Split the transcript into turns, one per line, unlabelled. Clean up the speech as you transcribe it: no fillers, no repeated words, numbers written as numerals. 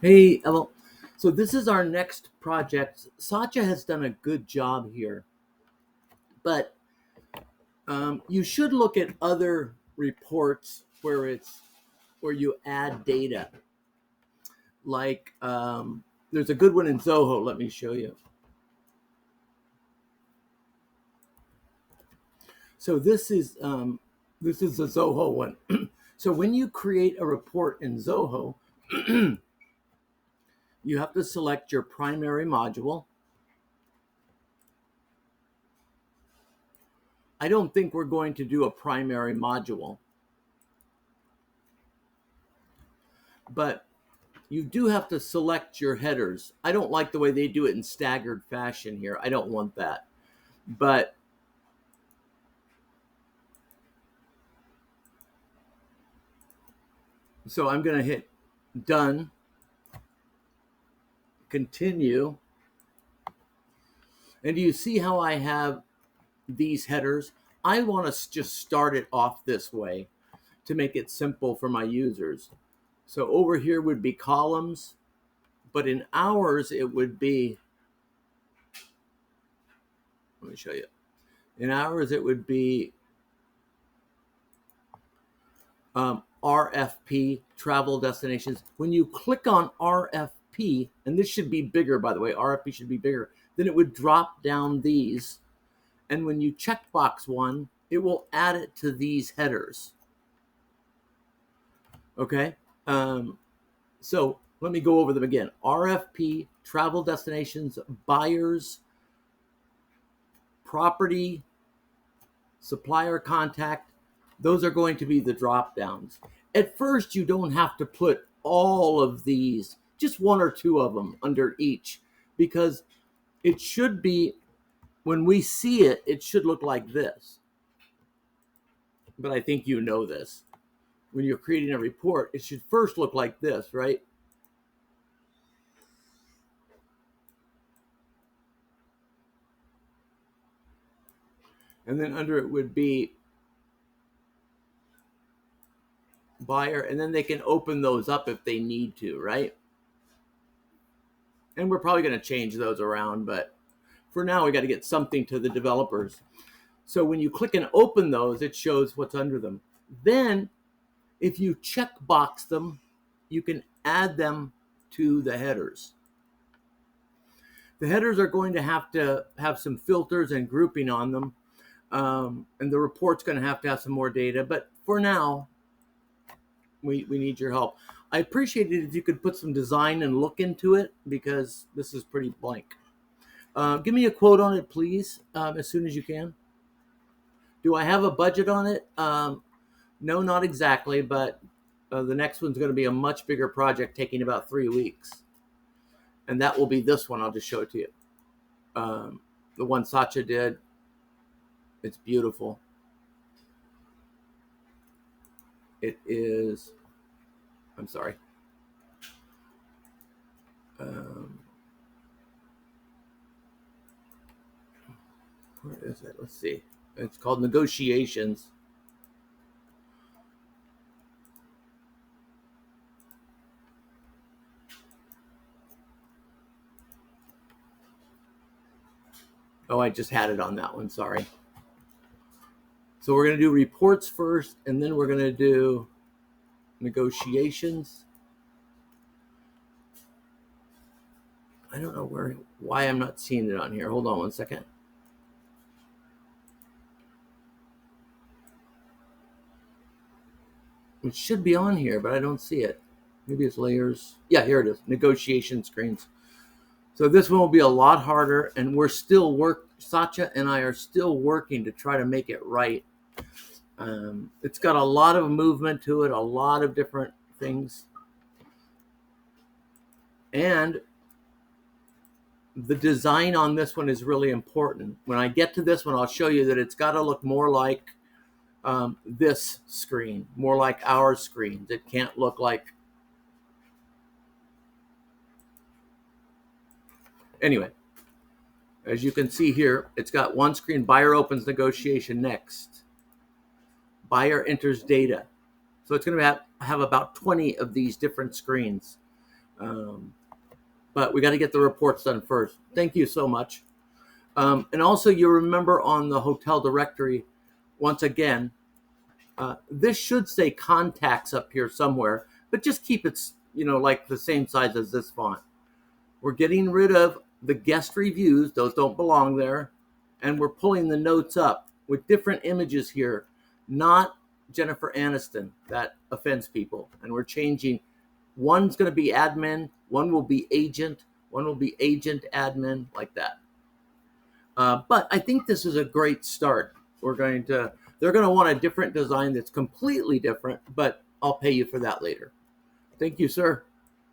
Hey, well, so this is our next project. Satya has done a good job here, but you should look at other reports where you add data. Like there's a good one in Zoho. Let me show you. So this is the Zoho one. So when you create a report in Zoho, you have to select your primary module. I don't think we're going to do a primary module, but you do have to select your headers. I don't like the way they do it in staggered fashion here. I don't want that. But so I'm going to hit done, continue. And do you see how I have these headers? I want to just start it off this way to make it simple for my users. So over here would be columns, but in ours it would be, let me show you. In ours it would be RFP, travel destinations. When you click on RFP, and this should be bigger, by the way, RFP should be bigger, then it would drop down these. And when you checkbox one, it will add it to these headers. Okay. So let me go over them again. RFP, travel destinations, buyers, property, supplier contact. Those are going to be the drop downs. At first, you don't have to put all of these, just one or two of them under each, because it should be, when we see it, it should look like this. But I think you know this. When you're creating a report, it should first look like this, right? And then under it would be buyer, and then they can open those up if they need to, right? And we're probably going to change those around, but for now, we got to get something to the developers. So when you click and open those, it shows what's under them. Then if you check box them, you can add them to the headers. The headers are going to have some filters and grouping on them. And the report's going to have some more data. But for now, we need your help. I appreciate it if you could put some design and look into it, because this is pretty blank. Give me a quote on it, please, as soon as you can. Do I have a budget on it? No, not exactly, but the next one's going to be a much bigger project taking about 3 weeks. And that will be this one. I'll just show it to you. The one Satya did. It's beautiful. It is, I'm sorry. Where is it? Let's see. It's called Negotiations. Oh, I just had it on that one. Sorry. So we're going to do reports first, and then we're going to do negotiations. I don't know why I'm not seeing it on here. Hold on one second. It should be on here, but I don't see it. Maybe it's layers. Yeah, here it is. Negotiation screens. So this one will be a lot harder, and we're still Satya and I are still working to try to make it right. It's got a lot of movement to it, a lot of different things. And the design on this one is really important. When I get to this one, I'll show you that it's got to look more like this screen, more like our screens. It can't look like. Anyway, as you can see here, it's got one screen. Buyer opens negotiation next. Buyer enters data. So it's going to have about 20 of these different screens. But we got to get the reports done first. Thank you so much. And also, you remember on the hotel directory, once again, this should say contacts up here somewhere, but just keep it, like the same size as this font. We're getting rid of the guest reviews. Those don't belong there. And we're pulling the notes up with different images here, not Jennifer Aniston. That offends people. And we're changing. One's going to be admin, one will be agent, one will be agent admin, like that. But I think this is a great start. They're going to want a different design that's completely different, but I'll pay you for that later. Thank you, sir.